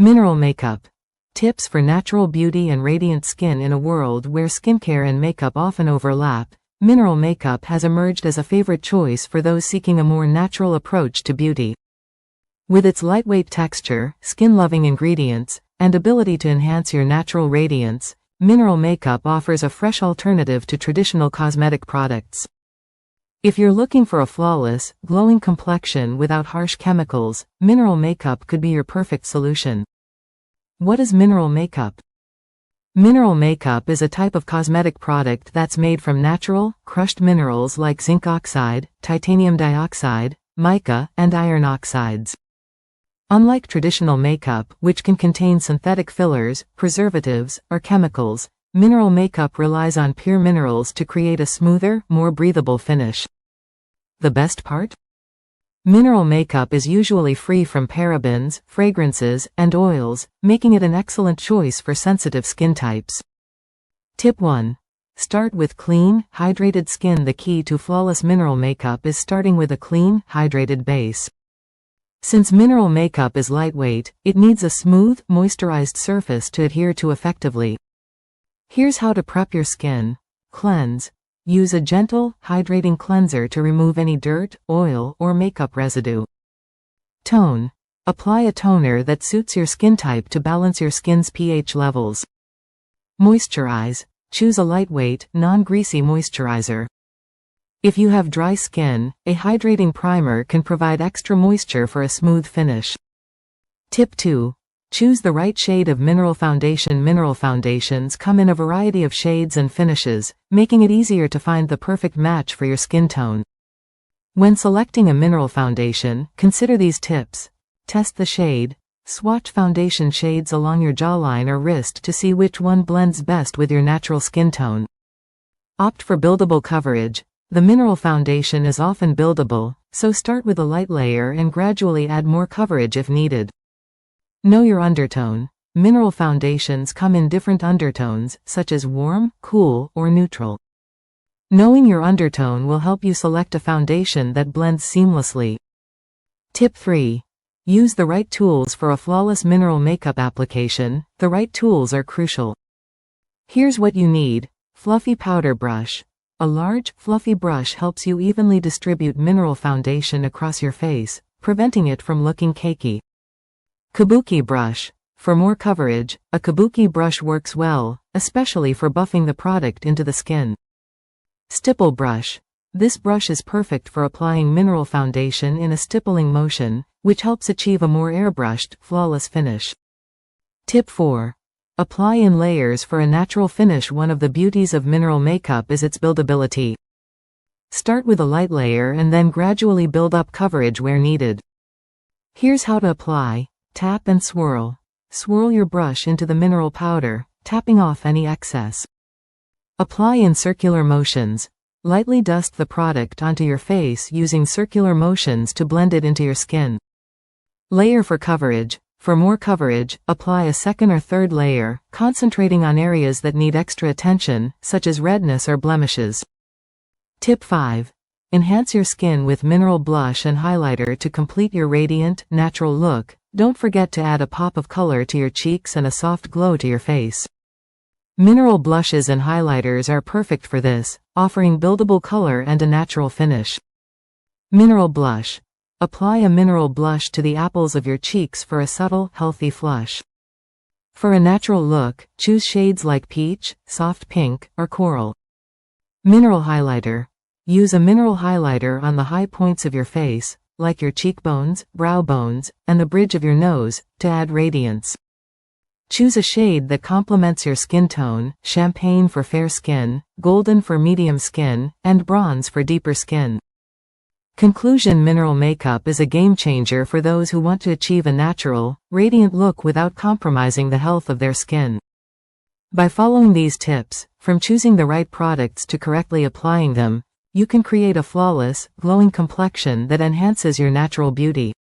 Mineral makeup. Tips for natural beauty and radiant skin. In a world where skincare and makeup often overlap, mineral makeup has emerged as a favorite choice for those seeking a more natural approach to beauty. With its lightweight texture, skin-loving ingredients, and ability to enhance your natural radiance, mineral makeup offers a fresh alternative to traditional cosmetic products. If you're looking for a flawless, glowing complexion without harsh chemicals, mineral makeup could be your perfect solution. What is mineral makeup? Mineral makeup is a type of cosmetic product that's made from natural, crushed minerals like zinc oxide, titanium dioxide, mica, and iron oxides. Unlike traditional makeup, which can contain synthetic fillers, preservatives, or chemicals, mineral makeup relies on pure minerals to create a smoother, more breathable finish. The best part? Mineral makeup is usually free from parabens, fragrances, and oils, making it an excellent choice for sensitive skin types. Tip 1. Start with clean, hydrated skin. The key to flawless mineral makeup is starting with a clean, hydrated base. Since mineral makeup is lightweight, it needs a smooth, moisturized surface to adhere to effectively. Here's how to prep your skin. Cleanse. Use a gentle, hydrating cleanser to remove any dirt, oil, or makeup residue. Tone. Apply a toner that suits your skin type to balance your skin's pH levels. Moisturize. Choose a lightweight, non-greasy moisturizer. If you have dry skin, a hydrating primer can provide extra moisture for a smooth finish. Tip 2. Choose the right shade of mineral foundation. Mineral foundations come in a variety of shades and finishes, making it easier to find the perfect match for your skin tone. When selecting a mineral foundation, consider these tips. Test the shade. Swatch foundation shades along your jawline or wrist to see which one blends best with your natural skin tone. Opt for buildable coverage. The mineral foundation is often buildable, so start with a light layer and gradually add more coverage if needed. Know your undertone. Mineral foundations come in different undertones, such as warm, cool, or neutral. Knowing your undertone will help you select a foundation that blends seamlessly. Tip 3. Use the right tools for a flawless mineral makeup application. The right tools are crucial. Here's what you need. Fluffy powder brush. A large, fluffy brush helps you evenly distribute mineral foundation across your face, preventing it from looking cakey. Kabuki brush. For more coverage, a kabuki brush works well, especially for buffing the product into the skin. Stipple brush. This brush is perfect for applying mineral foundation in a stippling motion, which helps achieve a more airbrushed, flawless finish. Tip 4. Apply in layers for a natural finish. One of the beauties of mineral makeup is its buildability. Start with a light layer and then gradually build up coverage where needed. Here's how to apply. Tap and swirl. Swirl your brush into the mineral powder, tapping off any excess. Apply in circular motions. Lightly dust the product onto your face using circular motions to blend it into your skin. Layer for coverage. For more coverage, apply a second or third layer, concentrating on areas that need extra attention, such as redness or blemishes. Tip 5. Enhance your skin with mineral blush and highlighter to complete your radiant, natural look. Don't forget to add a pop of color to your cheeks and a soft glow to your face. Mineral blushes and highlighters are perfect for this, offering buildable color and a natural finish. Mineral blush. Apply a mineral blush to the apples of your cheeks for a subtle, healthy flush. For a natural look, choose shades like peach, soft pink, or coral. Mineral highlighter. Use a mineral highlighter on the high points of your face, like your cheekbones, brow bones, and the bridge of your nose, to add radiance. Choose a shade that complements your skin tone: champagne for fair skin, golden for medium skin, and bronze for deeper skin. Conclusion: mineral makeup is a game changer for those who want to achieve a natural, radiant look without compromising the health of their skin. By following these tips, from choosing the right products to correctly applying them, you can create a flawless, glowing complexion that enhances your natural beauty.